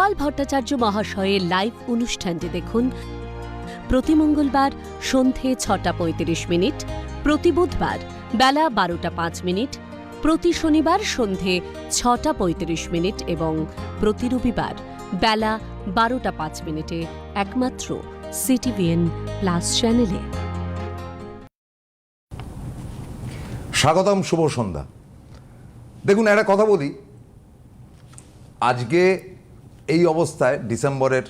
গোপাল ভট্টাচার্য মহাশয়ের লাইভ অনুষ্ঠানটি দেখুন প্রতি মঙ্গলবার সন্ধে 6:35, প্রতি বুধবার বেলা 12:05, প্রতি শনিবার সন্ধে 6:35 এবং প্রতি রবিবার বেলা 12:05 একমাত্র সিটিভিএন প্লাস চ্যানেলে। স্বাগতম, শুভ সন্ধ্যা। দেখুন, একটা কথা বলি, আজকে এই অবস্থায় ডিসেম্বরের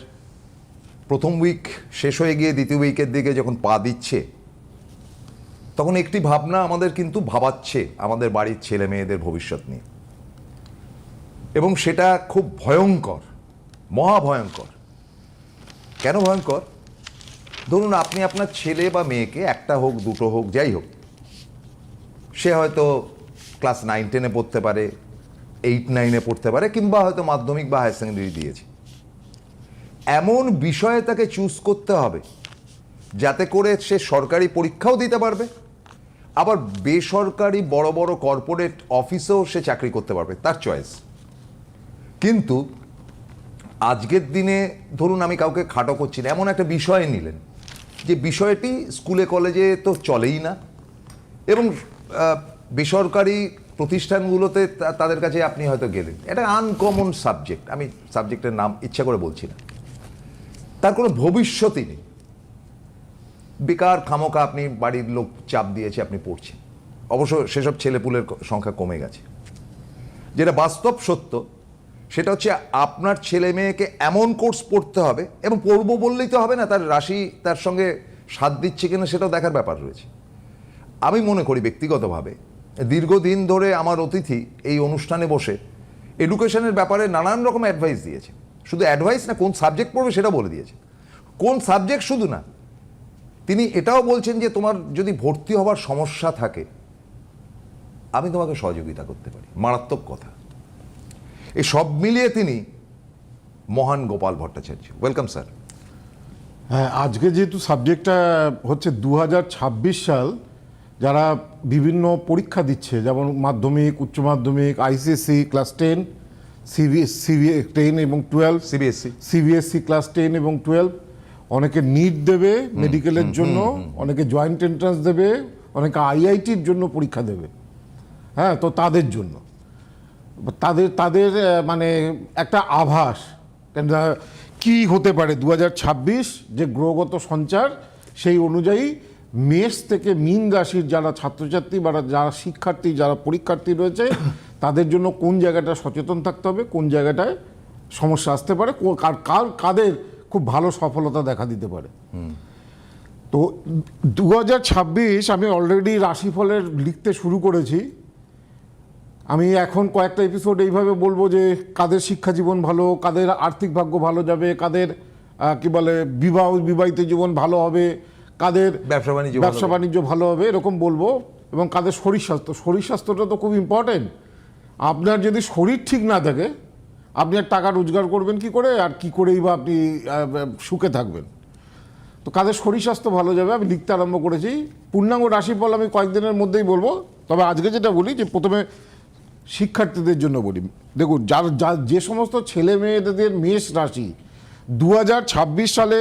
প্রথম উইক শেষ হয়ে গিয়ে দ্বিতীয় উইকের দিকে যখন পা দিচ্ছে, তখন একটি ভাবনা আমাদের কিন্তু ভাবাচ্ছে আমাদের বাড়ির ছেলে মেয়েদের ভবিষ্যৎ নিয়ে, এবং সেটা খুব ভয়ঙ্কর, মহাভয়ঙ্কর। কেন ভয়ঙ্কর? ধরুন, আপনি আপনার ছেলে বা মেয়েকে, একটা হোক দুটো হোক যাই হোক, সে হয়তো ক্লাস 9-10 পড়তে পারে, 8-9 পড়তে পারে, কিংবা হয়তো মাধ্যমিক বা হায়ার সেকেন্ডারি দিয়েছে। এমন বিষয়ে তাকে চুজ করতে হবে যাতে করে সে সরকারি পরীক্ষাও দিতে পারবে, আবার বেসরকারি বড় বড় কর্পোরেট অফিসেও সে চাকরি করতে পারবে, তার চয়েস। কিন্তু আজকের দিনে ধরুন, আমি কাউকে খাটো করছি না, এমন একটা বিষয় নিলেন যে বিষয়টি স্কুলে কলেজে তো চলেই না, এবং বেসরকারি প্রতিষ্ঠানগুলোতে তাদের কাছে আপনি হয়তো গেলেন, এটা আনকমন সাবজেক্ট, আমি সাবজেক্টের নাম ইচ্ছা করে বলছি না, তার কোনো ভবিষ্যৎই নেই, বেকার খামোকা আপনি বাড়ির লোক চাপ দিয়েছে আপনি পড়ছেন। অবশ্য সেসব ছেলেপুলের সংখ্যা কমে গেছে। যেটা বাস্তব সত্য সেটা হচ্ছে আপনার ছেলে মেয়েকে এমন কোর্স পড়তে হবে, এবং পড়বো বললেই তো হবে না, তার রাশি তার সঙ্গে সাথ দিচ্ছে কিনা সেটাও দেখার ব্যাপার রয়েছে। আমি মনে করি ব্যক্তিগতভাবে, দীর্ঘদিন ধরে আমার অতিথি এই অনুষ্ঠানে বসে এডুকেশনের ব্যাপারে নানান রকম অ্যাডভাইস দিয়েছে। শুধু অ্যাডভাইস না, কোন সাবজেক্ট পড়বে সেটা বলে দিয়েছে। কোন সাবজেক্ট শুধু না, তিনি এটাও বলছেন যে তোমার যদি ভর্তি হওয়ার সমস্যা থাকে আমি তোমাকে সহযোগিতা করতে পারি। মারাত্মক কথা। এই সব মিলিয়ে তিনি মহান গোপাল ভট্টাচার্য। Welcome sir. হ্যাঁ, আজকে যেহেতু সাবজেক্টটা হচ্ছে 2026 সাল, যারা বিভিন্ন পরীক্ষা দিচ্ছে, যেমন মাধ্যমিক, উচ্চ মাধ্যমিক, আইসিএসসি ক্লাস 10, সিবিএসসি 10 এবং 12, সিবিএসসি ক্লাস 10 এবং 12, অনেকে নিট দেবে মেডিকেলের জন্য, অনেকে জয়েন্ট এন্ট্রান্স দেবে, অনেকে আইআইটির জন্য পরীক্ষা দেবে। হ্যাঁ, তো তাদের জন্য তাদের মানে একটা আভাস কি হতে পারে 2026 যে গ্রহগত সঞ্চার, সেই অনুযায়ী মেষ থেকে মীন রাশির যারা ছাত্রছাত্রী বা যারা শিক্ষার্থী, যারা পরীক্ষার্থী রয়েছে, তাদের জন্য কোন জায়গাটা সচেতন থাকতে হবে, কোন জায়গাটায় সমস্যা আসতে পারে, কাদের খুব ভালো সফলতা দেখা দিতে পারে। তো 2026 আমি অলরেডি রাশিফলের লিখতে শুরু করেছি। আমি এখন কয়েকটা এপিসোড এইভাবে বলবো যে কাদের শিক্ষা জীবন ভালো, কাদের আর্থিক ভাগ্য ভালো যাবে, কাদের কি বলে বিবাহিত জীবন ভালো হবে, কাদের ব্যবসা বাণিজ্য ভালো হবে, এরকম বলবো। এবং কাদের শরীর স্বাস্থ্যটা তো খুব ইম্পর্টেন্ট। আপনার যদি শরীর ঠিক না থাকে, আপনি আর টাকা রোজগার করবেন কি করে, আর কি করেই বা আপনি সুখে থাকবেন। তো কাদের শরীর স্বাস্থ্য ভালো যাবে আমি লিখতে আরম্ভ করেছি। পূর্ণাঙ্গ রাশিফল আমি কয়েকদিনের মধ্যেই বলবো। তবে আজকে যেটা বলি, যে প্রথমে শিক্ষার্থীদের জন্য বলি। দেখুন, যে সমস্ত ছেলে মেয়েদের মেষ রাশি 2026 সালে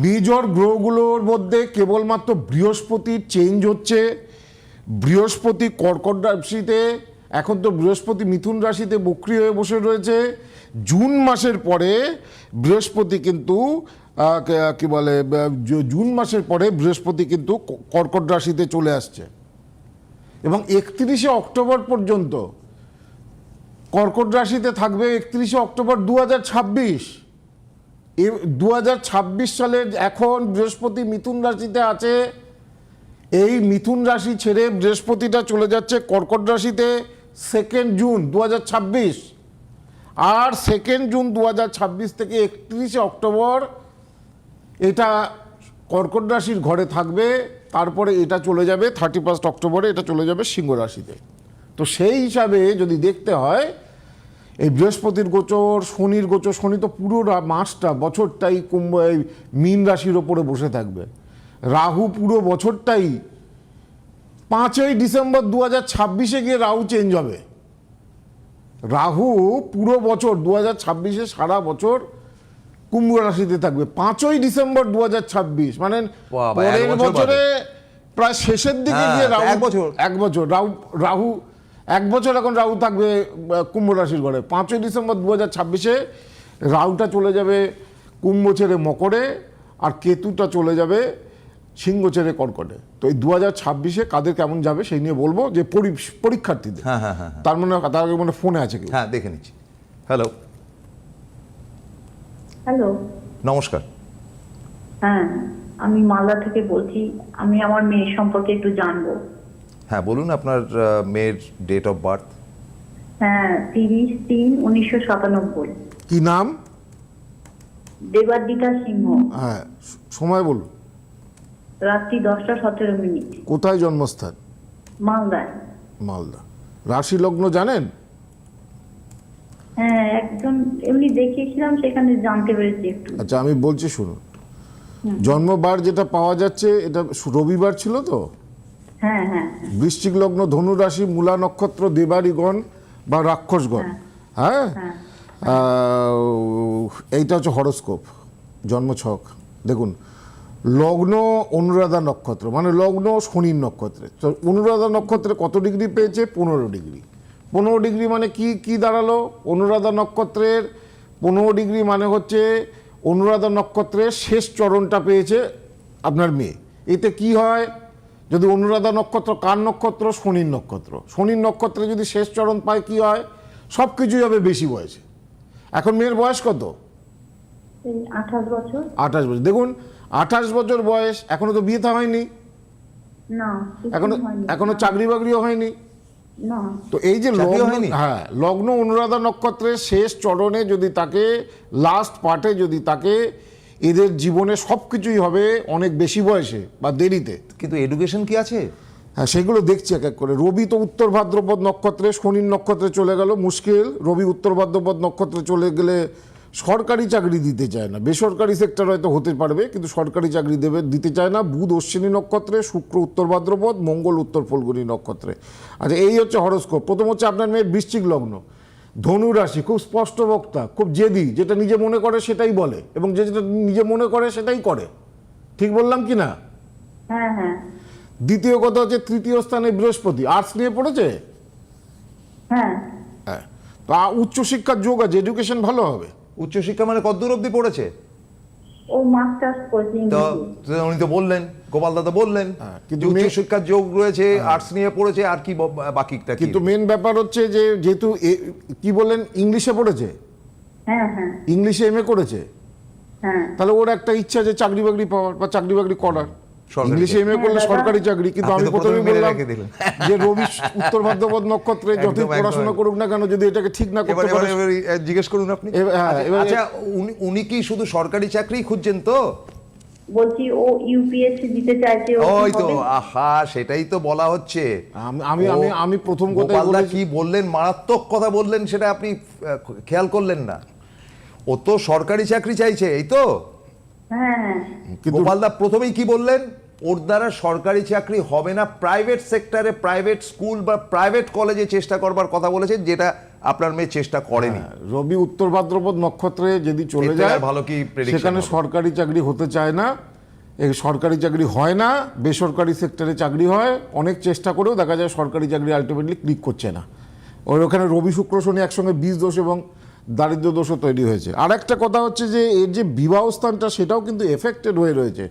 মেজর গ্রহগুলোর মধ্যে কেবলমাত্র বৃহস্পতির চেঞ্জ হচ্ছে। বৃহস্পতি কর্কট রাশিতে, এখন তো বৃহস্পতি মিথুন রাশিতে বক্রী হয়ে বসে রয়েছে। জুন মাসের পরে বৃহস্পতি কিন্তু কি বলে, জুন মাসের পরে বৃহস্পতি কিন্তু কর্কট রাশিতে চলে আসছে, এবং 31শে অক্টোবর পর্যন্ত কর্কট রাশিতে থাকবে। 31শে অক্টোবর 2026। 2026 সালের এখন বৃহস্পতি মিথুন রাশিতে আছে। এই মিথুন রাশি ছেড়ে বৃহস্পতিটা চলে যাচ্ছে কর্কট রাশিতে 2 জুন 2026। আর 2 জুন 2026 থেকে 31শে অক্টোবর এটা কর্কট রাশির ঘরে থাকবে। তারপরে এটা চলে যাবে 31 অক্টোবরে এটা চলে যাবে সিংহ রাশিতে। তো সেই হিসাবে যদি দেখতে হয়, এই বৃহস্পতির গোচর, শনির গোচর, শনি তো পুরো মাসটা, বছরটাই মীন রাশির ওপরে বসে থাকবে। রাহু পুরো বছরটাই 5ই ডিসেম্বর 2026 গিয়ে রাহু চেঞ্জ হবে। রাহু পুরো বছর 2026-এ সারা বছর কুম্ভ রাশিতে থাকবে 5ই ডিসেম্বর 2026, মানে বাবা, পরের 1 বছর বছরে প্রায় শেষের দিকে হ্যাঁ, গিয়ে রাহু 1 বছর। 1 বছর রাহু 1 বছর এখন রাহু থাকবে কুম্ভ রাশির ঘরে। 5ই ডিসেম্বর 2026-এ রাহুটা চলে যাবে কুম্ভ ছেড়ে মকরে, আর কেতুটা চলে যাবে সিংহ ছেড়ে কর্কটে। তো এই 2026-এ কাদের কেমন যাবে সেই নিয়ে বলবো, যে পরীক্ষার্থীদের। হ্যাঁ হ্যাঁ হ্যাঁ তার মানে তার আগে মানে ফোনে আছে কেউ। হ্যাঁ, দেখে নিচ্ছি। হ্যালো, হ্যালো, নমস্কার। হ্যাঁ আমি মালদা থেকে বলছি। আমি আমার মেয়ের সম্পর্কে একটু জানবো। হ্যাঁ, বলুন আপনার মেয়ের ডেট অফ বার্থ। হ্যাঁ, 30/3/1997। কি নাম? দেবাদিতা সিংহ। হ্যাঁ, সময় বলুন। রাত্রি 10:17। কোথায় জন্মস্থান? মালদায়। মালদা। রাশি লগ্ন জানেন? হ্যাঁ, একজন এমনি দেখিয়েছিলাম, সেখানে জানতে পেরেছি একটু। আচ্ছা, আমি বলছি শুনুন। জন্মবার যেটা পাওয়া যাচ্ছে এটা রবিবার ছিল তো। হ্যাঁ হ্যাঁ বৃশ্চিক লগ্ন, ধনু রাশি, মূলা নক্ষত্র, দেবাড়িগণ বা রাক্ষসগণ। হ্যাঁ, হ্যাঁ। এইটা হচ্ছে হরোস্কোপ, জন্মছক। দেখুন, লগ্ন অনুরাধা নক্ষত্র, মানে লগ্ন শনির নক্ষত্রে। তো অনুরাধা নক্ষত্রে কত ডিগ্রি পেয়েছে? 15 ডিগ্রি। 15 ডিগ্রি মানে কি কি দাঁড়ালো? অনুরাধা নক্ষত্রের 15 ডিগ্রি মানে হচ্ছে অনুরাধা নক্ষত্রের শেষ চরণটা পেয়েছে আপনার মেয়ে। এতে কি হয়, যদি অনুরাধা নক্ষত্র কার নক্ষত্র? শনির নক্ষত্র। শনির নক্ষত্রে যদি শেষ চরণ পায় কি হয়? সব কিছুই হবে বেশি বয়সে। এখন মেয়ের বয়স কত? এই 28 বছর। 28 বছর। দেখুন, 28 বছর বয়স, এখনো তো বিয়ে থা হয়নি, না, কিছুই এখনো হয়নি। এখনো চাকরি বাকরিও হয়নি। না। তো এই যে চাকরিও লগ্ন, হয়নি? হ্যাঁ, লগ্ন অনুরাধা নক্ষত্রের শেষ চরণে যদি তাকে, লাস্ট পার্টে যদি তাকে, এদের জীবনে সব কিছুই হবে অনেক বেশি বয়সে বা দেরিতে। কিন্তু এডুকেশন কি আছে? হ্যাঁ, সেগুলো দেখছি এক এক করে। রবি তো উত্তর ভাদ্রপদ নক্ষত্রে, শনির নক্ষত্রে চলে গেল, মুশকিল। রবি উত্তর ভাদ্রপদ নক্ষত্রে চলে গেলে সরকারি চাকরি দিতে চায় না, বেসরকারি সেক্টর হয়তো হতে পারবে, কিন্তু সরকারি চাকরি দিতে চায় না। বুধ অশ্বিনী নক্ষত্রে, শুক্র উত্তর ভাদ্রপদ, মঙ্গল উত্তর ফল্গুনী নক্ষত্রে। আচ্ছা, এই হচ্ছে হরোস্কোপ। প্রথম হচ্ছে আপনার মেয়ের বৃশ্চিক লগ্ন, ধনু রাশি, খুব স্পষ্ট বক্তা, খুব জেদি, যেটা নিজে মনে করে সেটাই বলে এবং যেটা নিজে মনে করে সেটাই করে। ঠিক বললাম কি না? হ্যাঁ হ্যাঁ দ্বিতীয় কথা হচ্ছে তৃতীয় স্থানে বৃহস্পতি, আর্টস নিয়ে পড়েছে। হ্যাঁ। হ্যাঁ, তো উচ্চশিক্ষার যোগ আছে, এডুকেশন ভালো হবে। উচ্চশিক্ষা মানে কতদূর অবধি পড়েছে? ও মাস্টার্স করেছে তো ইংরেজি। উনি তো বললেন, গোপাল দাদা বললেন, কিন্তু কিন্তু উচ্চশিক্ষার যোগ রয়েছে, আর্টস নিয়ে পড়েছে, আর কি বাকিটা কি? কিন্তু মেন ব্যাপার হচ্ছে যে যেহেতু কি বললেন, ইংলিশে পড়েছে, হ্যাঁ হ্যাঁ ইংলিশে এমএ করেছে, হ্যাঁ। তাহলে ওর একটা ইচ্ছা যে চাকরি বাকরি পাওয়ার বা চাকরি বাকরি করার। সরকারি ইংলিশে এমএ করলে হ্যাঁ, সরকারি চাকরি। কিন্তু আপনি আমি তো প্রথমে প্রথমে মেরে বললাম রেখে দিলেন। যে রবি উত্তর ভাদ্রপদ নক্ষত্রে যতই একদম, পড়াশোনা একদম। করুক না কেন, যদি এটাকে ঠিক না করতে পারে। এবার জিজ্ঞেস করুন আপনি। হ্যাঁ, এবার আচ্ছা, উনি কি শুধু সরকারি চাকরি খুঁজছেন তো? বলছি ও ইউপিএসসি দিতে চাইছে। ও কি ওই তো, হবে? আহা, সেটাই তো বলা হচ্ছে। আমি প্রথম কথাই গোপালদা বলেছি। কি বললেন, মারাত্মক কথা বললেন, সেটা আপনি খেয়াল করলেন না। ও তো সরকারি চাকরি চাইছে, এই তো। হ্যাঁ হ্যাঁ কিন্তু গোপালদা প্রথমেই কি বললেন? ওর দ্বারা সরকারি চাকরি হবে না, প্রাইভেট সেক্টরে, প্রাইভেট স্কুল বা প্রাইভেট কলেজে চেষ্টা করবার কথা বলেছেন, যেটা আপনার মেয়ে চেষ্টা করেনি। রবি উত্তর ভাদ্রপদ নক্ষত্রে যদি চলে এর থেকে যায়, আর ভালো কি prediction সেখানে হবে? সরকারি চাকরি হতে চায় না, এই সরকারি চাকরি হয় না, বেসরকারি সেক্টরে চাকরি হয়। অনেক চেষ্টা করেও দেখা যায় সরকারি চাকরি আলটিমেটলি ক্লিক করছে না। ওখানে রবি শুক্র শনি একসঙ্গে বীজ দোষ এবং দারিদ্র্য দোষও তৈরি হয়েছে। আর একটা কথা হচ্ছে যে এর যে বিবাহ স্থানটা, সেটাও কিন্তু এফেক্টেড হয়ে রয়েছে।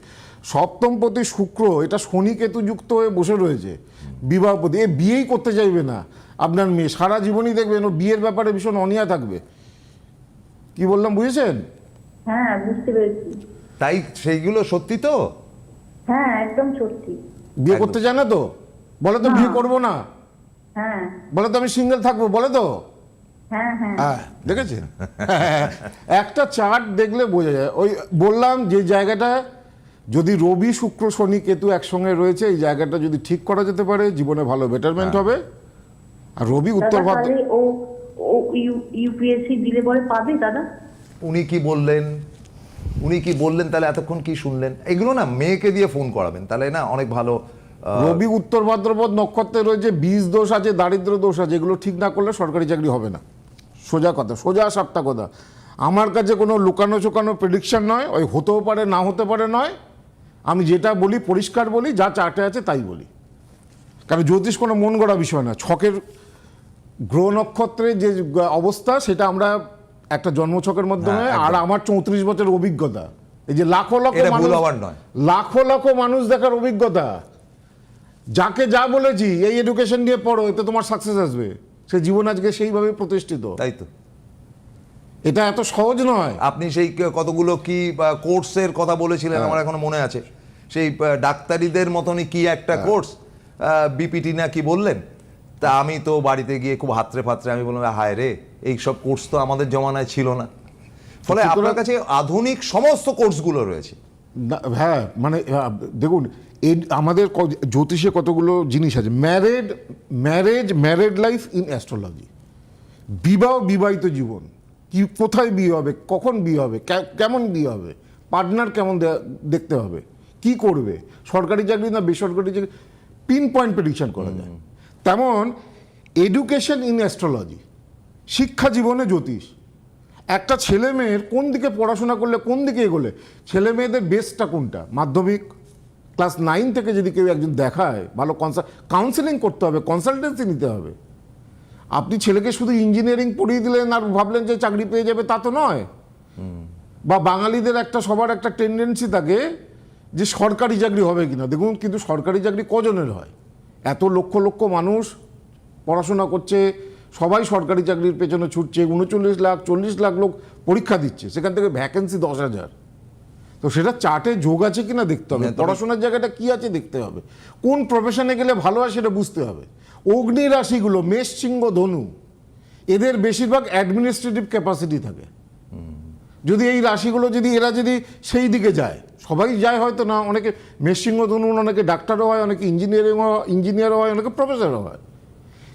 সপ্তমপতি শুক্র, এটা শনি কেতু যুক্ত হয়ে বসে রয়েছে বিবাহপতি। এ বিয়েই করতে চাইবে না আপনার মেয়ে, সারা জীবনই দেখবেন ও বিয়ের ব্যাপারে ভীষণ অনীহা থাকবে। কি বললাম, বুঝেছেন? হ্যাঁ বুঝতে পেরেছি। তাই সেইগুলো সত্যি তো? হ্যাঁ একদম সত্যি। বিয়ে একদম। করতে চায় না তো, বলে তো না। বিয়ে করবো না, হ্যাঁ বলে তো আমি সিঙ্গেল থাকবো, বলে তো। হ্যাঁ হ্যাঁ হ্যাঁ, দেখেছেন? একটা চার্ট দেখলে বোঝা যায়। ওই বললাম যে জায়গাটা, যদি রবি শুক্র শনি কেতু একসঙ্গে রয়েছে, এই জায়গাটা যদি ঠিক করা যেতে পারে, জীবনে ভালো বেটারমেন্ট হবে। আর রবি উত্তর দাদা, ভাদ্র, তাহলে ও ও ইউপিএসসি দিলে পরে পাবে দাদা? উনি কি বললেন, উনি কি বললেন, তাহলে এতক্ষণ কি শুনলেন? এগুলো না মেয়েকে দিয়ে ফোন করাবেন, তাহলে না অনেক ভালো। রবি উত্তর ভাদ্রপদ নক্ষত্রে রয়েছে, বীজ দোষ আছে, দারিদ্র দোষ আছে, এগুলো ঠিক না করলে সরকারি চাকরি হবে না। সোজা কথা, সোজা সাপটা কথা। আমার কাছে কোনো লুকানো চুকানো প্রেডিকশন নয়, ওই হতেও পারে না হতে পারে নয়। আমি যেটা বলি পরিষ্কার বলি, যা চার্টে আছে তাই বলি। কারণ জ্যোতিষ কোনো মন গড়া বিষয় না। ছকের গ্রহ নক্ষত্রের যে অবস্থা সেটা আমরা একটা জন্মছকের মাধ্যমে, হ্যাঁ, একদম। আর আমার 34 বছরের অভিজ্ঞতা, এই যে লাখো লাখো এটা ভুল মানুষ, হওয়ার নয়। লাখো লাখো মানুষ দেখার অভিজ্ঞতা, যাকে যা বলেছি এই এডুকেশন নিয়ে পড়ো এতে তোমার সাকসেস আসবে, সে জীবন আজকে সেইভাবে প্রতিষ্ঠিত। তাই তো। এটা এত সহজ নয়। আপনি সেই কতগুলো কি কোর্সের কথা বলেছিলেন, আমার এখনো মনে আছে। সেই ডাক্তারিদের মতনই কি একটা কোর্স, বিপিটি না কি বললেন, তা আমি তো বাড়িতে গিয়ে খুব হাতরে ফাতরে আমি বললাম, হায় রে, এইসব কোর্স তো আমাদের জমানায় ছিল না। ফলে আপনার কাছে আধুনিক সমস্ত কোর্সগুলো রয়েছে। হ্যাঁ, মানে দেখুন, আমাদের জ্যোতিষে কতগুলো জিনিস আছে। ম্যারেড লাইফ ইন অ্যাস্ট্রোলজি, বিবাহিত জীবন, কি কোথায় বিয়ে হবে, কখন বিয়ে হবে, কেমন বিয়ে হবে, পার্টনার কেমন দেখতে হবে, কি করবে, সরকারি চাকরি না বেসরকারি চাকরি, পিন পয়েন্ট প্রেডিকশন করা যায়। তেমন এডুকেশন ইন অ্যাস্ট্রোলজি, শিক্ষা জীবনে জ্যোতিষ। একটা ছেলে মেয়ের কোন দিকে পড়াশোনা করলে কোন দিকে এগোলে, ছেলে মেয়েদের বেস্টটা কোনটা, মাধ্যমিক ক্লাস 9 থেকে যদি কেউ একজন দেখায়, ভালো কাউন্সেলিং করতে হবে, কনসালটেন্সি নিতে হবে। আপনি ছেলেকে শুধু ইঞ্জিনিয়ারিং পড়িয়ে দিলেন আর ভাবলেন যে চাকরি পেয়ে যাবে, তা তো নয়। বা বাঙালিদের একটা সবার একটা টেন্ডেন্সি থাকে যে সরকারি চাকরি হবে কিনা। দেখুন, কিন্তু সরকারি চাকরি কজনের হয়? এত লক্ষ লক্ষ মানুষ পড়াশোনা করছে, সবাই সরকারি চাকরির পেছনে ছুটছে, 39 লাখ 40 লাখ লোক পরীক্ষা দিচ্ছে, সেখান থেকে ভ্যাকেন্সি 10,000। তো সেটা চার্টে যোগ আছে কিনা দেখতে হবে, পড়াশোনার জায়গাটা কি আছে দেখতে হবে, কোন প্রফেশনে গেলে ভালো হয় সেটা বুঝতে হবে। অগ্নি রাশিগুলো মেষ, সিংহ, ধনু, এদের বেশিরভাগ অ্যাডমিনিস্ট্রেটিভ ক্যাপাসিটি থাকে। যদি এই রাশিগুলো যদি এরা যদি সেই দিকে যায়, সবাই যায় হয়তো না, অনেকে মেষ, সিংহ, ধনু, অনেকে ডাক্তারও হয়, অনেকে ইঞ্জিনিয়ারও হয়, অনেকে প্রফেসরও হয়।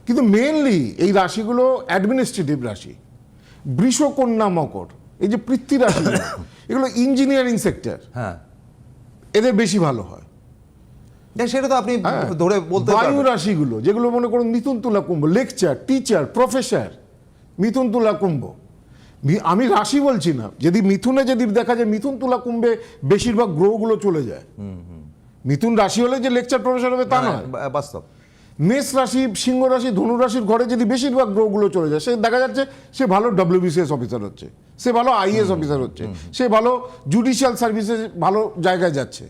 কিন্তু মেনলি এই রাশিগুলো অ্যাডমিনিস্ট্রেটিভ রাশি। বৃষ, কন্যা, মকর, এই যে পৃথ্বী রাশি, এগুলো ইঞ্জিনিয়ারিং সেক্টর, হ্যাঁ, এদের বেশি ভালো হয়। সেটা তো আপনি ধরে বলতে বায়ু পারবেন। রাশিগুলো যেগুলো মনে করুন মিথুন, তুলা, কুম্ভ, লেকচার, টিচার, প্রফেসর, মিথুন, তুলা, কুম্ভ। আমি রাশি বলছি না, যদি মিথুনে যদি দেখা যায় মিথুন, তুলা, কুম্ভে বেশিরভাগ গ্রহগুলো চলে যায়। মিথুন রাশি হলে যে লেকচার প্রফেসর হবে তা নয়। বাস্তব। মেষ রাশি, সিংহ রাশি, ধনু রাশির ঘরে যদি বেশিরভাগ গ্রহগুলো চলে যায়, সে দেখা যাচ্ছে সে ভালো WBCS অফিসার হচ্ছে, সে ভালো IAS অফিসার হচ্ছে, সে ভালো জুডিশিয়াল সার্ভিসে ভালো জায়গায় যাচ্ছে।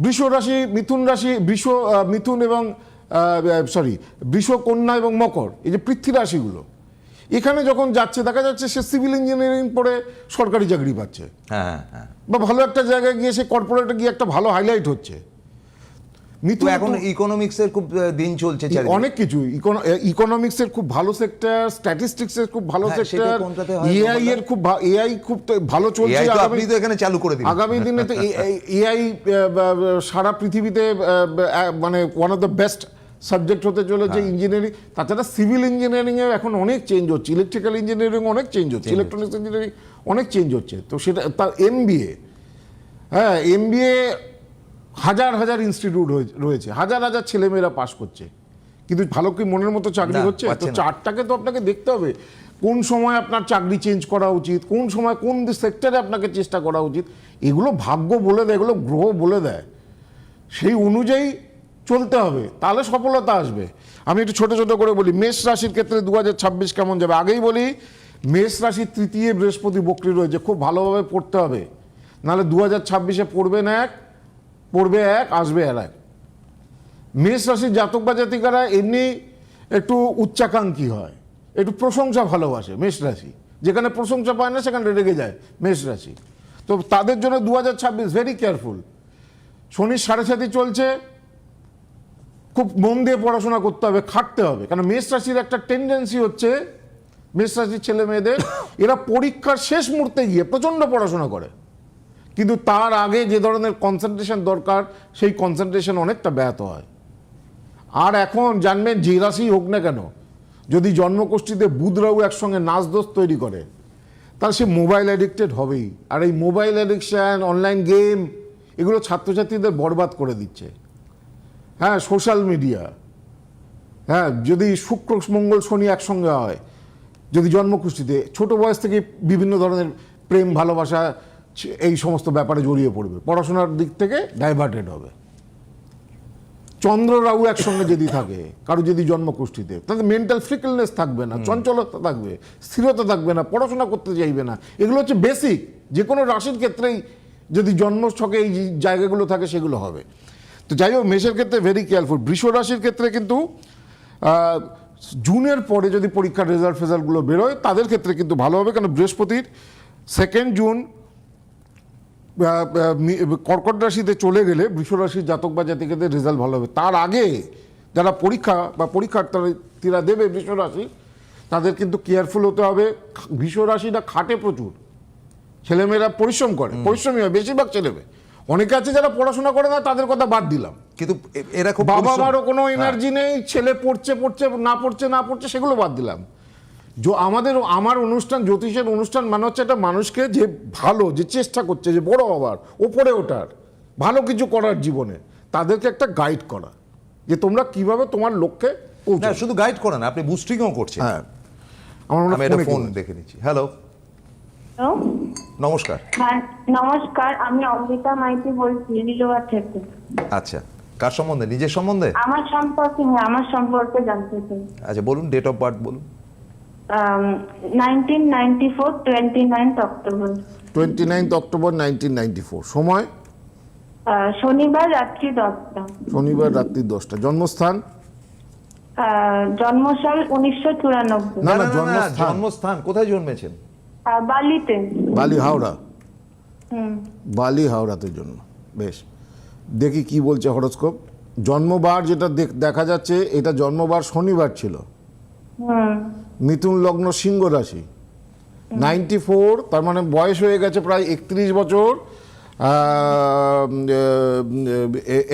বৃষ রাশি, মিথুন রাশি, মিথুন এবং বৃষ, কন্যা এবং মকর, এই যে পৃথ্বী রাশিগুলো, এখানে যখন যাচ্ছে দেখা যাচ্ছে সে সিভিল ইঞ্জিনিয়ারিং পড়ে সরকারি চাকরি পাচ্ছে, হ্যাঁ, হ্যাঁ। বা ভালো একটা জায়গায় গিয়ে সে কর্পোরেটে গিয়ে একটা ভালো হাইলাইট হচ্ছে। তো এখন ইকোনমিক্সের খুব দিন চলছে, অনেক কিছু, ইকোনমিক্সের খুব ভালো সেক্টর, স্ট্যাটিস্টিক্সের খুব ভালো সেক্টর, এআই এর খুব এআই খুব ভালো চলছে। আপনি তো এখানে চালু করে দিন। আগামী দিনে তো এআই সারা পৃথিবীতে মানে one of the best subject হতে চলেছে। ইঞ্জিনিয়ারিং, তাছাড়া সিভিল ইঞ্জিনিয়ারিং এ এখন অনেক চেঞ্জ হচ্ছে, ইলেকট্রিক্যাল ইঞ্জিনিয়ারিং অনেক চেঞ্জ হচ্ছে, ইলেকট্রনিক্স ইঞ্জিনিয়ারিং অনেক চেঞ্জ হচ্ছে। তো সেটা তার MBA, হ্যাঁ, MBA হাজার হাজার ইনস্টিটিউট রয়েছে, হাজার হাজার ছেলেমেয়েরা পাস করছে, কিন্তু ভালো কি মনের মতো চাকরি হচ্ছে? তো চার্টটাকে তো আপনাকে দেখতে হবে, কোন সময় আপনার চাকরি চেঞ্জ করা উচিত, কোন সময় কোন সেক্টরে আপনাকে চেষ্টা করা উচিত। এগুলো ভাগ্য বলে দেয়, এগুলো গ্রহ বলে দেয়, সেই অনুযায়ী চলতে হবে, তাহলে সফলতা আসবে। আমি একটু ছোট ছোট করে বলি, মেষ রাশির ক্ষেত্রে 2026 কেমন যাবে। আগেই বলি, মেষ রাশির তৃতীয় বৃহস্পতি বক্রী রয়েছে, খুব ভালোভাবে পড়তে হবে, নাহলে 2026-এ পড়বে এক আসবে আর এক। মেষ রাশির জাতক বা জাতিকারা এমনি একটু উচ্চাকাঙ্ক্ষী হয়, একটু প্রশংসা ভালোবাসে। মেষ রাশি যেখানে প্রশংসা পায় না সেখানে রেগে যায় মেষ রাশি। তো তাদের জন্য 2026 ভেরি কেয়ারফুল। শনির 7.5 চলছে, খুব মন দিয়ে পড়াশোনা করতে হবে, খাটতে হবে। কারণ মেষ রাশির একটা টেন্ডেন্সি হচ্ছে, মেষ রাশির ছেলে মেয়েদের এরা পরীক্ষার শেষ মুহূর্তে গিয়ে প্রচণ্ড পড়াশোনা করে, কিন্তু তার আগে যে ধরনের কনসেন্ট্রেশন দরকার সেই কনসেন্ট্রেশন অনেকটা ব্যাহত হয়। আর এখন জানবেন, যে রাশি হোক না কেন, যদি জন্মকুষ্ঠিতে বুধ রাহু একসঙ্গে নাচ দোষ তৈরি করে, তাহলে সে মোবাইল অ্যাডিক্টেড হবেই। আর এই মোবাইল অ্যাডিকশান, অনলাইন গেম, এগুলো ছাত্রছাত্রীদের বরবাদ করে দিচ্ছে। হ্যাঁ, সোশ্যাল মিডিয়া, হ্যাঁ, যদি শুক্র মঙ্গল শনি একসঙ্গে হয়, যদি জন্মকুষ্ঠিতে ছোট বয়স থেকে বিভিন্ন ধরনের প্রেম ভালোবাসা এই সমস্ত ব্যাপারে জড়িয়ে পড়বে, পড়াশোনার দিক থেকে ডাইভার্টেড হবে। চন্দ্র রাহু একসঙ্গে যদি থাকে কারো যদি জন্মকুষ্ঠিতে, তাদের মেন্টাল ফ্রিকলনেস থাকবে না, চঞ্চলতা থাকবে, স্থিরতা থাকবে না, পড়াশোনা করতে চাইবে না। এগুলো হচ্ছে বেসিক, যে কোনো রাশির ক্ষেত্রেই যদি জন্মছকে এই জায়গাগুলো থাকে সেগুলো হবে। তো যাই হোক, মেষের ক্ষেত্রে ভেরি কেয়ারফুল। বৃষ রাশির ক্ষেত্রে কিন্তু জুনের পরে যদি পরীক্ষার ফেজাল্টগুলো বেরোয় তাদের ক্ষেত্রে কিন্তু ভালো হবে, কারণ বৃহস্পতির 2 জুন কর্কট রাশিতে চলে গেলে বৃষ রাশির জাতক বা জাতিকাদের রেজাল্ট ভালো হবে। তার আগে যারা পরীক্ষার্থীরা দেবে বৃষ রাশি, তাদের কিন্তু কেয়ারফুল হতে হবে। বৃষ রাশিটা খাটে প্রচুর, ছেলেমেয়েরা পরিশ্রম করে, পরিশ্রমী হয় বেশিরভাগ ছেলেমেয়ে। অনেকে আছে যারা পড়াশোনা করে না, তাদের কথা বাদ দিলাম, কিন্তু এরা খুব বাবা পরিশ্রম- মারও কোনো হ্যাঁ। এনার্জি নেই, ছেলে পড়ছে না পড়ছে সেগুলো বাদ দিলাম। আমার অনুষ্ঠান, জ্যোতিষের অনুষ্ঠান মানে হচ্ছে একটা মানুষকে যে ভালো, যে চেষ্টা করছে যে বড় হবার, ওপরে ওঠার, ভালো কিছু করার জীবনে, তাদেরকে একটা গাইড করা, যে তোমরা কিভাবে তোমার লক্ষ্যে না, পৌঁছাবে। শুধু গাইড করে না, আপনি বুস্টিংও করছেন। হ্যাঁ, আমার মনে আমি হয় একটা ফোনে ফোন কেউ আছে। দেখে নিচ্ছি। হ্যালো, হ্যালো, নমস্কার। হ্যাঁ নমস্কার, আমি অমৃতা মাইতি বলছি লিলুয়া থেকে। আচ্ছা, কার সম্বন্ধে? নিজের সম্বন্ধে? আমার সম্পর্কে জানতে চাই। আচ্ছা বলুন, ডেট অফ বার্থ বলুন। 1994 29 অক্টোবর। 29 অক্টোবর 1994। সময় শনিবার রাত্রি 10টা। শনিবার রাত্রি 10টা। জন্মস্থান? জন্মসাল 1994। না, না, জন্মস্থান। জন্মস্থান কোথায় জন্মেছেন? বালিতে। বালি হাওড়া। হুম। বালি হাওড়াতে জন্ম। বেশ, দেখি কি বলছে হরোস্কোপ। জন্মবার যেটা দেখা যাচ্ছে, এটা জন্মবার শনিবার ছিল। হুম। মিথুন লগ্ন, সিংহ রাশি। 94, তার মানে বয়স হয়ে গেছে প্রায় 31 বছর।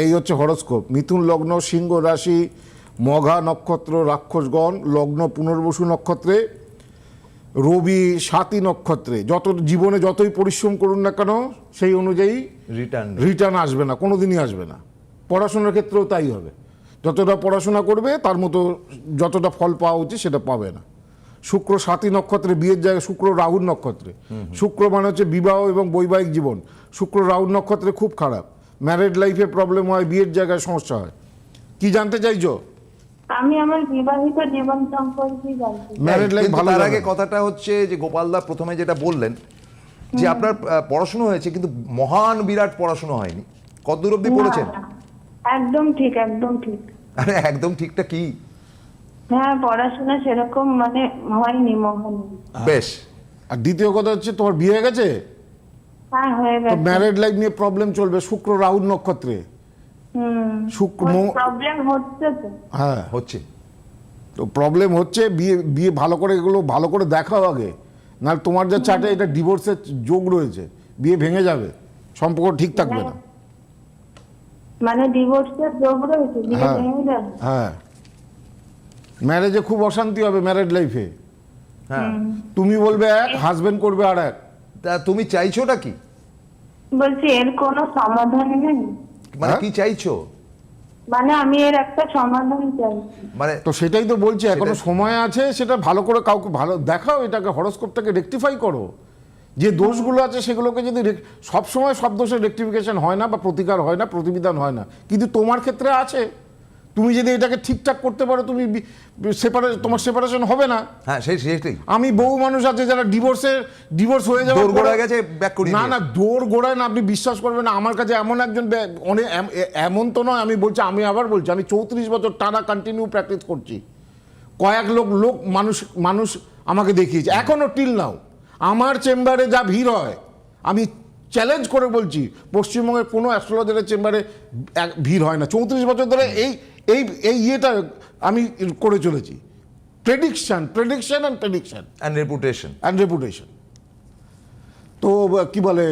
এই হচ্ছে হরোস্কোপ। মিথুন লগ্ন, সিংহ রাশি, মঘা নক্ষত্র, রাক্ষসগণ লগ্ন, পুনর্বসু নক্ষত্রে, রবি 7ই নক্ষত্রে। জীবনে যতই পরিশ্রম করুন না কেন, সেই অনুযায়ী রিটার্ন আসবে না, কোনোদিনই আসবে না। পড়াশোনার ক্ষেত্রেও তাই হবে, যতটা পড়াশোনা করবে তার মতো যতটা ফল পাওয়া উচিত সেটা পাবে না। শুক্র 7ই নক্ষত্রে, বিয়ের জায়গায় শুক্র রাহুর নক্ষত্রে। শুক্র মানে হচ্ছে বিবাহ এবং বৈবাহিক জীবন। শুক্র রাহুর নক্ষত্রে খুব খারাপ, ম্যারেড লাইফে প্রবলেম হয়, বিয়ের জায়গায় সমস্যা হয়। কি জানতে চাইছো? আমি আমার বিবাহিত জীবন সম্পর্কে জানতে চাই। ম্যারেড লাইফ ভালো তার যাবে আগে না। কথাটা হচ্ছে যে গোপালদা প্রথমে যেটা বললেন যে আপনার পড়াশোনা হয়েছে, কিন্তু মহান বিরাট পড়াশোনা হয়নি। কতদূর অবধি পড়েছেন? না, একদম ঠিক, একদম ঠিক। আরে একদম ঠিকটা কি? হ্যাঁ, পড়াশোনা সেরকম মানে হয়নি মহান। বেশ। আর দ্বিতীয় কথা হচ্ছে, তোমার বিয়ে হয়ে গেছে হ্যাঁ, হয়ে তো গেছে। ম্যারেড লাইফ নিয়ে প্রবলেম চলবে। শুক্র রাহুর নক্ষত্রে, প্রবলেম হচ্ছে তো। হ্যাঁ হচ্ছে তো প্রবলেম হচ্ছে। বিয়ে ভালো করে, এগুলো ভালো করে দেখাও আগে, না তোমার যা চাটে এটা ডিভোর্সের যোগ রয়েছে, বিয়ে ভেঙে যাবে, সম্পর্ক ঠিক থাকবে না। মানে ডিভোর্সের যোগ রয়েছে, বিয়ে হ্যাঁ ভেঙে যাবে। হ্যাঁ, ম্যারেজে খুব অশান্তি হবে ম্যারেড লাইফে। হ্যাঁ। তুমি বলবে এক, হাজবেন্ড করবে আর এক। তা তুমি চাইছোটা কি? বলছি এর কোনো সমাধান নেই? মানে হ্যাঁ? কি চাইছো? মানে আমি এর একটা সমাধান চাই। মানে তো সেটাই তো বলছি, এখনো সেটাই। সময় আছে, সেটা ভালো করে কাউকে ভালো দেখাও, এটাকে হরোস্কোপটাকে রেকটিফাই করো। যে দোষগুলো আছে সেগুলোকে যদি সবসময় সব দোষের রেকটিফিকেশন হয় না, বা প্রতিকার হয় না, প্রতিবিধান হয় না, কিন্তু তোমার ক্ষেত্রে আছে। তুমি যদি এটাকে ঠিকঠাক করতে পারো, তুমি তোমার সেপারেশন হবে না। হ্যাঁ, সেটাই। আমি বহু মানুষ আছে যারা ডিভোর্স হয়ে যাওয়ার দৌড় গোড়ায় গেছে, back করিয়ে না দিয়েছে। না, দৌড় গোড়ায় না, আপনি বিশ্বাস করবেন না। আমার কাছে এমন একজন অনেক এমন তো নয়, আমি বলছি, আমি আবার বলছি, আমি 34 বছর টানা কন্টিনিউ প্র্যাকটিস করছি। কয়েক লোক মানুষ আমাকে দেখিয়েছে, এখনো টিল নাও আমার চেম্বারে যা ভিড় হয়, আমি চ্যালেঞ্জ করে বলছি, পশ্চিমবঙ্গের কোনো অ্যাস্ট্রোলজারের চেম্বারে ভিড় হয় না। 34 বছর ধরে এই ইয়েটা আমি করে চলেছি। Prediction and reputation. তো কি বলে,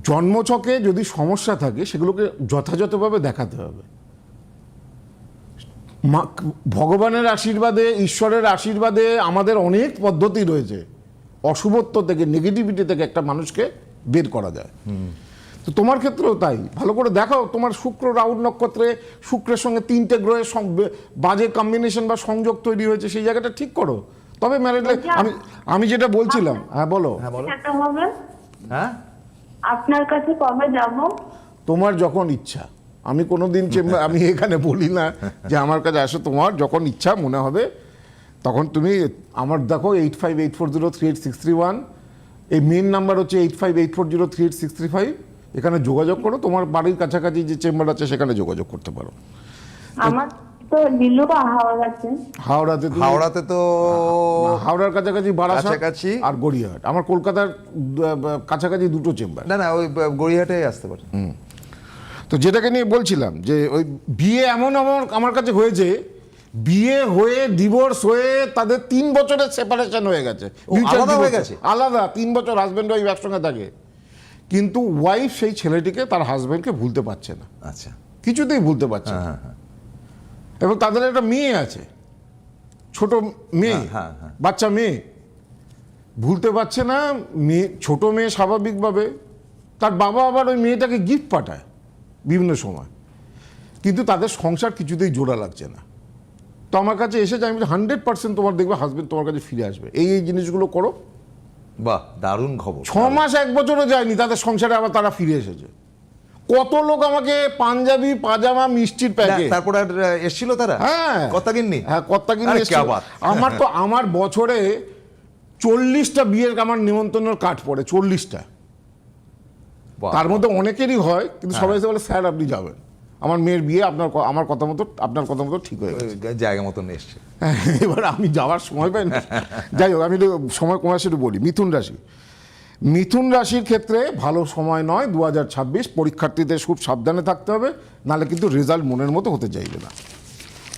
জন্মছকে যদি সমস্যা থাকে সেগুলোকে যথাযথভাবে দেখাতে হবে। ভগবানের আশীর্বাদে, ঈশ্বরের আশীর্বাদে আমাদের অনেক পদ্ধতি রয়েছে, অশুভত্ব থেকে, নেগেটিভিটি থেকে একটা মানুষকে বের করা যায়। তো তোমার ক্ষেত্রেও তাই, ভালো করে দেখাও। তোমার শুক্র রাহুর নক্ষত্রে, শুক্রের সঙ্গে 3টে গ্রহের বাজে কম্বিনেশন বা সংযোগ তৈরি হয়েছে, সেই জায়গাটা ঠিক করো। তবে ম্যারিড লাইফ আমি আমি যেটা বলছিলাম, হ্যাঁ বলো। হ্যাঁ বলো। সেটা হবে, হ্যাঁ আপনার কাছে কবে যাব? তোমার যখন ইচ্ছা। আমি কোনোদিন আমি এখানে বলি না যে আমার কাছে আসো, তোমার যখন ইচ্ছা মনে হবে তখন তুমি আমার দেখো 8584038631, এই মেন নাম্বার হচ্ছে 8584038635, এখানে যোগাযোগ করো। তোমার বাড়ির কাছাকাছি যে চেম্বার আছে সেখানে যোগাযোগ করতে পারো। আমার তো লিলুয়া হাওড়া আছে। হাওড়াতে তো হাওড়ার কাছাকাছি বারাসাত কাছাকাছি। আর গড়িয়াহাট। আমার কলকাতার কাছাকাছি দুটো চেম্বার। না ওই গড়িয়াহাটে আসতে পারে। তো যেটাকে নিয়ে বলছিলাম যে ওই বিয়ে এমন আমার কাছে হয়েছে, বিয়ে হয়ে ডিভোর্স হয়ে তাদের 3 বছরের সেপারেশন হয়ে গেছে, আলাদা হয়ে গেছে, আলাদা 3 বছর হাজব্যান্ড ওয়াইফ একসঙ্গে থাকে, কিন্তু ওয়াইফ সেই ছেলেটিকে তার হাজব্যান্ডকে ভুলতে পারছে না। আচ্ছা, কিছুতেই ভুলতে পারছে না। এবং তাদের একটা মেয়ে আছে, ছোট মেয়ে, বাচ্চা মেয়ে, ভুলতে পারছে না। মেয়ে, ছোট মেয়ে, স্বাভাবিকভাবে তার বাবা আবার ওই মেয়েটাকে গিফট পাঠায় বিভিন্ন সময়, কিন্তু তাদের সংসার কিছুতেই জোড়া লাগছে না। তো আমার কাছে এসেছে, আমি 100% তোমার দেখবে হাজবেন্ড তোমার কাছে ফিরে আসবে, এই জিনিসগুলো করো। বাহ, দারুণ খবর। 6 মাস 1 বছরও যায়নি তাদের সংসারে আবার তারা ফিরে এসেছে। কত লোক আমাকে পাঞ্জাবি, পাজামা, মিষ্টির প্যাকেট, তারপর আর এসেছিল তারা। হ্যাঁ, কর্তাগিন্নি। হ্যাঁ, কর্তাগিন্নি এসেছিল। আমার বছরে 40টা বিয়ের আমার নিমন্ত্রণের কার্ড পড়ে, 40টা। তার মধ্যে অনেকেরই হয়, কিন্তু সবাই এসে বলে স্যার আপনি যাবেন, আমার মেয়ের বিয়ে আমার কথা মতো, আপনার কথা মতো ঠিক হয়ে গেছে, জায়গা মতন এসছে। এবার আমি যাওয়ার সময় পাই না। যাই হোক, আমি সময় কমে আসে একটু বলি। মিথুন রাশির ক্ষেত্রে ভালো সময় নয় 2026। পরীক্ষার্থীদের খুব সাবধানে থাকতে হবে, নাহলে কিন্তু রেজাল্ট মনের মতো হতে চাইবে না।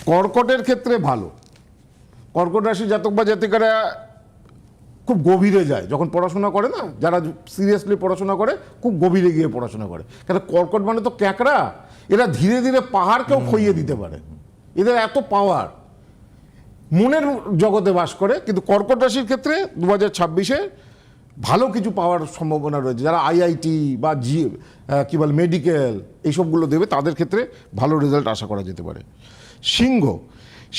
কর্কটের ক্ষেত্রে ভালো। কর্কট রাশির জাতক বা জাতিকারা খুব গভীরে যায় যখন পড়াশোনা করে না, যারা সিরিয়াসলি পড়াশোনা করে খুব গভীরে গিয়ে পড়াশোনা করে। কেন, কর্কট মানে তো ক্যাকড়া, এরা ধীরে ধীরে পাহাড়কেও খইয়ে দিতে পারে, এদের এত পাওয়ার, মনের জগতে বাস করে। কিন্তু কর্কট রাশির ক্ষেত্রে 2026-এ ভালো কিছু পাওয়ার সম্ভাবনা রয়েছে। যারা আইআইটি বা মেডিকেল এইসবগুলো দেবে, তাদের ক্ষেত্রে ভালো রেজাল্ট আশা করা যেতে পারে।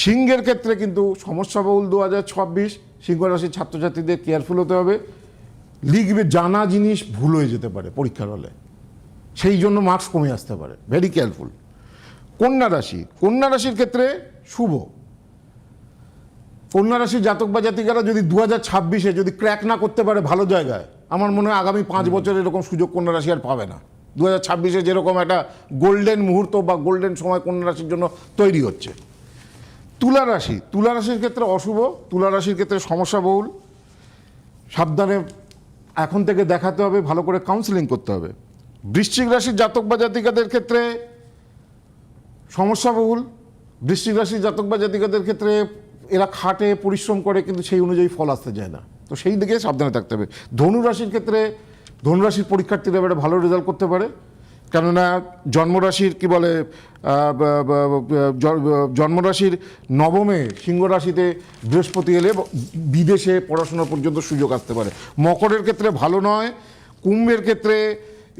সিংহের ক্ষেত্রে কিন্তু সমস্যাবহুল 2026। সিংহ রাশির ছাত্রছাত্রীদের কেয়ারফুল হতে হবে, লিখবে জানা জিনিস ভুল হয়ে যেতে পারে পরীক্ষার হলে, সেই জন্য মার্কস কমে আসতে পারে, ভেরি কেয়ারফুল। কন্যা রাশির ক্ষেত্রে শুভ। কন্যা রাশির জাতক বা জাতিকারা যদি 2026-এ যদি ক্র্যাক না করতে পারে ভালো জায়গায়, আমার মনে হয় আগামী 5 বছর এরকম সুযোগ কন্যা রাশি আর পাবে না। 2026-এ যেরকম একটা গোল্ডেন মুহূর্ত বা গোল্ডেন সময় কন্যা রাশির জন্য তৈরি হচ্ছে। তুলা রাশির ক্ষেত্রে অশুভ। তুলা রাশির ক্ষেত্রে সমস্যাবহুল, সাবধানে এখন থেকে দেখাতে হবে, ভালো করে কাউন্সেলিং করতে হবে। বৃশ্চিক রাশির জাতক বা জাতিকাদের ক্ষেত্রে সমস্যাবহুল। বৃশ্চিক রাশির জাতক বা জাতিকাদের ক্ষেত্রে এরা খাটে, পরিশ্রম করে, কিন্তু সেই অনুযায়ী ফল আসতে যায় না, তো সেই দিকে সাবধানে থাকতে হবে। ধনুরাশির ক্ষেত্রে ধনুরাশির পরীক্ষার্থীরা এবারে ভালো রেজাল্ট করতে পারে, কেননা জন্মরাশির জন্মরাশির নবমে সিংহ রাশিতে বৃহস্পতি এলে বিদেশে পড়াশোনা পর্যন্ত সুযোগ আসতে পারে। মকরের ক্ষেত্রে ভালো নয়। কুম্ভের ক্ষেত্রে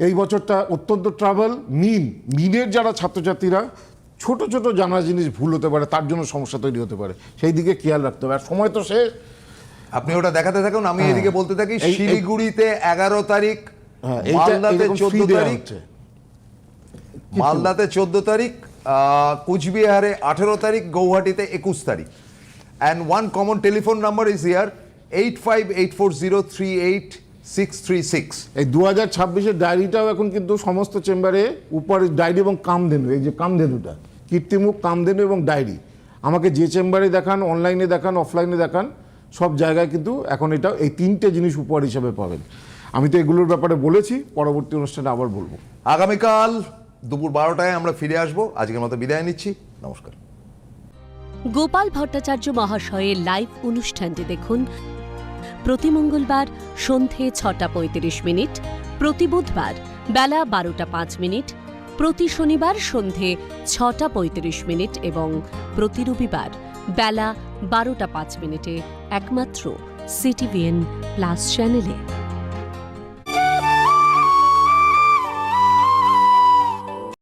এই বছরটা অত্যন্ত ট্রাভেল। মিনের যারা ছাত্রছাত্রীরা ছোট ছোট জানা জিনিস ভুল হতে পারে, তার জন্য সমস্যা তৈরি হতে পারে, সেই দিকে খেয়াল রাখতে হবে। আর সময় তো শেষ, আপনি ওটা দেখাতে থাকুন, আমি এদিকে বলতে থাকি। শিলিগুড়িতে 11 তারিখ, মালদাতে 14 তারিখ, মালদাতে 14 তারিখ, কুচবিহারে 18 তারিখ, গৌহাটিতে 21 তারিখ। And one common telephone number is here, 8584038636। এই 2026-এর ডায়েরিটাও এখন কিন্তু সমস্ত চেম্বারে উপরে ডায়েরি এবং কামধেনু, এই যে কামধেনুটা, কীর্তিমুখ, কামধেনু এবং ডায়েরি, আমাকে যে চেম্বারে দেখান, অনলাইনে দেখান, অফলাইনে দেখান, সব জায়গায় কিন্তু এখন এটা এই 3টে জিনিস উপহার হিসাবে পাবেন। আমি তো এগুলোর ব্যাপারে বলেছি, পরবর্তী অনুষ্ঠানে আবার বলবো। আগামীকাল দুপুর 12টায় আমরা ফিরে আসবো। আজকের মতো বিদায় নিচ্ছি, নমস্কার। গোপাল ভট্টাচার্য মহাশয়ের লাইভ অনুষ্ঠানটি দেখুন প্রতি মঙ্গলবার সন্ধে 6:35, প্রতি বুধবার বেলা 12:05, প্রতি শনিবার সন্ধে 6:35 এবং প্রতি রবিবার বেলা 12:05 একমাত্র CTVN+ চ্যানেলে।